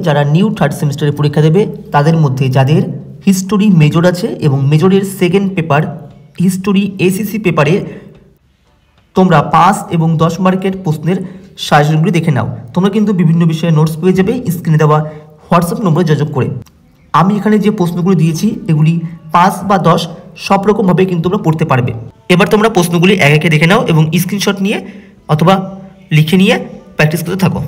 যারা new third সেমিস্টারে পরীক্ষা দেবে তাদের মধ্যে যাদের হিস্টোরি মেজর আছে এবং মেজরের সেকেন্ড পেপার হিস্টোরি এসিসি পেপারে তোমরা 5 এবং 10 মার্কের প্রশ্নের সাজেশনগুলি দেখে নাও। তোমরা কিন্তু বিভিন্ন বিষয়ে নোটস পেয়ে যাবে স্ক্রিনে দেওয়া হোয়াটসঅ্যাপ নম্বরে যোগাযোগ করে। আমি এখানে যে প্রশ্নগুলি দিয়েছি এগুলি 5 বা 10 সব রকমভাবে কিন্তু তোমরা পড়তে পারবে। এবার তোমরা প্রশ্নগুলি এক একে দেখে নাও এবং স্ক্রিনশট নিয়ে অথবা লিখে নিয়ে প্র্যাকটিস করতে থাকো।